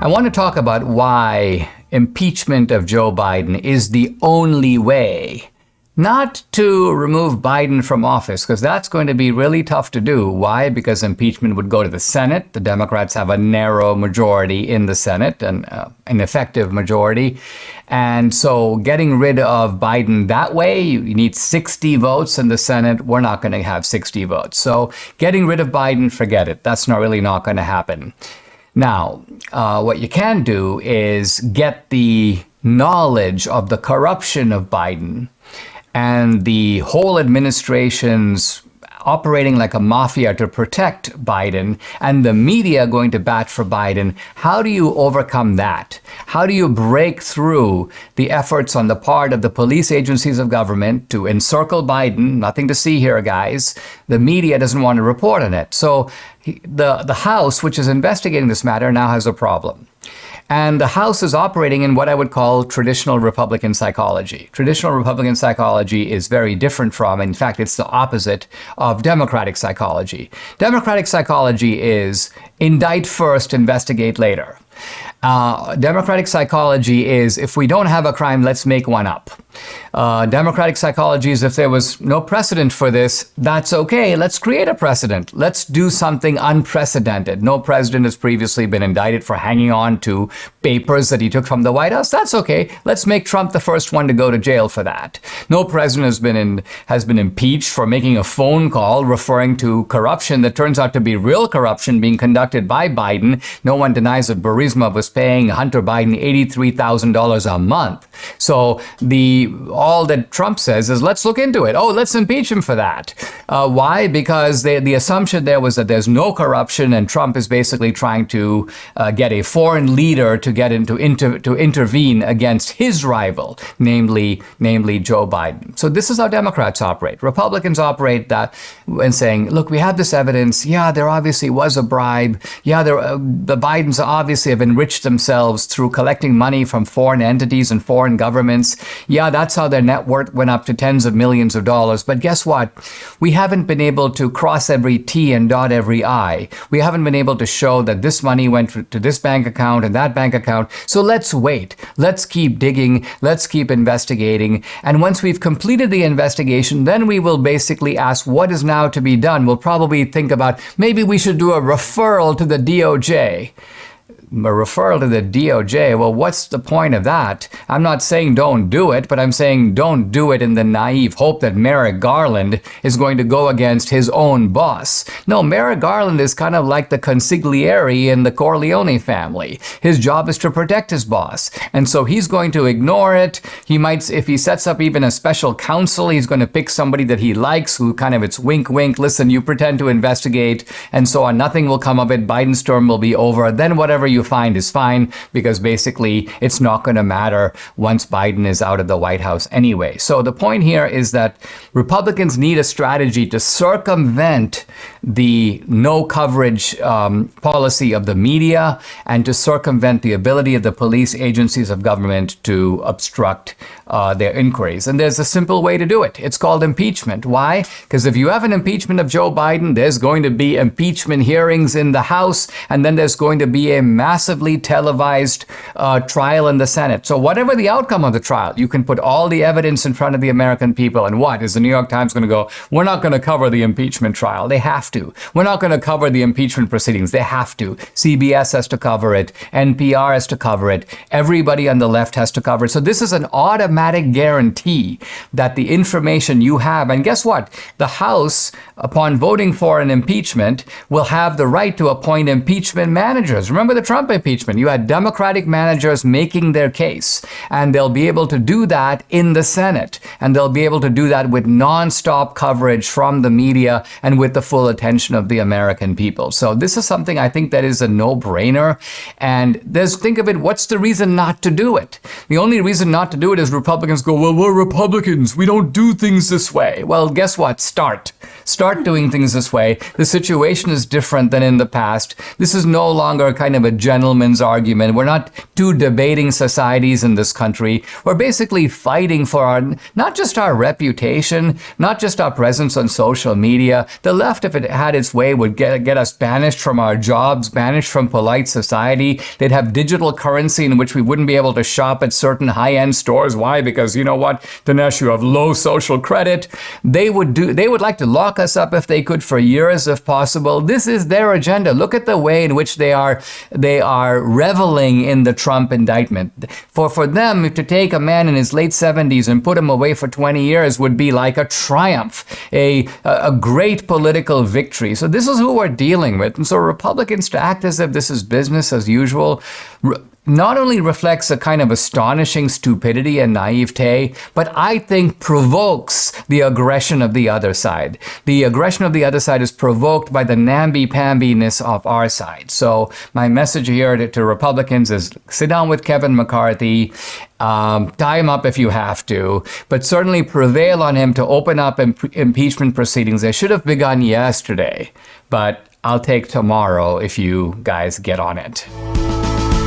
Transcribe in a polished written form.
I want to talk about why impeachment of Joe Biden is the only way. Not to remove Biden from office, because that's going to be really tough to do. Why? Because impeachment would go to the Senate. The Democrats have a narrow majority in the Senate, an effective majority. And so getting rid of Biden that way, you need 60 votes in the Senate. We're not going to have 60 votes. So getting rid of Biden, forget it. That's not going to happen. Now, what you can do is get the knowledge of the corruption of Biden and the whole administration's operating like a mafia to protect Biden and the media going to bat for Biden. How do you overcome that? How do you break through the efforts on the part of the police agencies of government to encircle Biden? Nothing to see here, guys. The media doesn't want to report on it. So the House, which is investigating this matter, now has a problem. And the House is operating in what I would call traditional Republican psychology. Traditional Republican psychology is very different from, in fact, it's the opposite of Democratic psychology. Democratic psychology is indict first, investigate later. Democratic psychology is, if we don't have a crime, let's make one up. Democratic psychology is, if there was no precedent for this, that's okay. Let's create a precedent. Let's do something unprecedented. No president has previously been indicted for hanging on to papers that he took from the White House. That's okay. Let's make Trump the first one to go to jail for that. No president has been impeached for making a phone call referring to corruption that turns out to be real corruption being conducted by Biden. No one denies that Burisma was paying Hunter Biden $83,000 a month. So all that Trump says is, let's look into it. Oh, let's impeach him for that. Why? Because the assumption there was that there's no corruption, and Trump is basically trying to get a foreign leader to to intervene against his rival, namely Joe Biden. So this is how Democrats operate. Republicans operate that and saying, look, we have this evidence. Yeah, there obviously was a bribe. Yeah, the Bidens obviously have enriched themselves through collecting money from foreign entities and foreign governments. Yeah, that's how their net worth went up to tens of millions of dollars. But guess what? We haven't been able to cross every T and dot every I. We haven't been able to show that this money went to this bank account and that bank account. So let's wait. Let's keep digging. Let's keep investigating. And once we've completed the investigation, then we will basically ask what is now to be done. We'll probably think about maybe we should do a referral to the DOJ. A referral to the DOJ, well, what's the point of that? I'm not saying don't do it, but I'm saying don't do it in the naive hope that Merrick Garland is going to go against his own boss. No, Merrick Garland is kind of like the consigliere in the Corleone family. His job is to protect his boss. And so he's going to ignore it. He might, if he sets up even a special counsel, he's going to pick somebody that he likes who kind of, it's wink, wink, listen, you pretend to investigate, and so on. Nothing will come of it. Biden's term will be over. Then whatever you find is fine, because basically it's not going to matter once Biden is out of the White House anyway. So the point here is that Republicans need a strategy to circumvent the no coverage policy of the media and to circumvent the ability of the police agencies of government to obstruct their inquiries. And there's a simple way to do it. It's called impeachment. Why? Because if you have an impeachment of Joe Biden, there's going to be impeachment hearings in the House, and then there's going to be a massively televised trial in the Senate. So whatever the outcome of the trial, you can put all the evidence in front of the American people. And what? Is the New York Times going to go, we're not going to cover the impeachment trial? They have to. We're not going to cover the impeachment proceedings. They have to. CBS has to cover it. NPR has to cover it. Everybody on the left has to cover it. So this is an automatic guarantee that the information you have, and guess what? The House, upon voting for an impeachment, will have the right to appoint impeachment managers. Remember the Trump impeachment? You had Democratic managers making their case, and they'll be able to do that in the Senate, and they'll be able to do that with nonstop coverage from the media and with the full attention of the American people. So this is something I think that is a no-brainer. And think of it, what's the reason not to do it? The only reason not to do it is Republicans go, well, we're Republicans. We don't do things this way. Well, guess what? Start doing things this way. The situation is different than in the past. This is no longer kind of a gentleman's argument. We're not two debating societies in this country. We're basically fighting for not just our reputation, not just our presence on social media. The left, if it had its way, would get us banished from our jobs, banished from polite society. They'd have digital currency in which we wouldn't be able to shop at certain high-end stores. Why? Because you know what, Dinesh, you have low social credit. They would like to lock us up if they could for years if possible. This is their agenda. Look at the way in which they are reveling in the Trump indictment. For them to take a man in his late 70s and put him away for 20 years would be like a triumph, a great political victory. So this is who we're dealing with. And so Republicans to act as if this is business as usual not only reflects a kind of astonishing stupidity and naivete, but I think provokes the aggression of the other side. The aggression of the other side is provoked by the namby-pambiness of our side. So my message here to Republicans is sit down with Kevin McCarthy, tie him up if you have to, but certainly prevail on him to open up impeachment proceedings. They should have begun yesterday, but I'll take tomorrow if you guys get on it.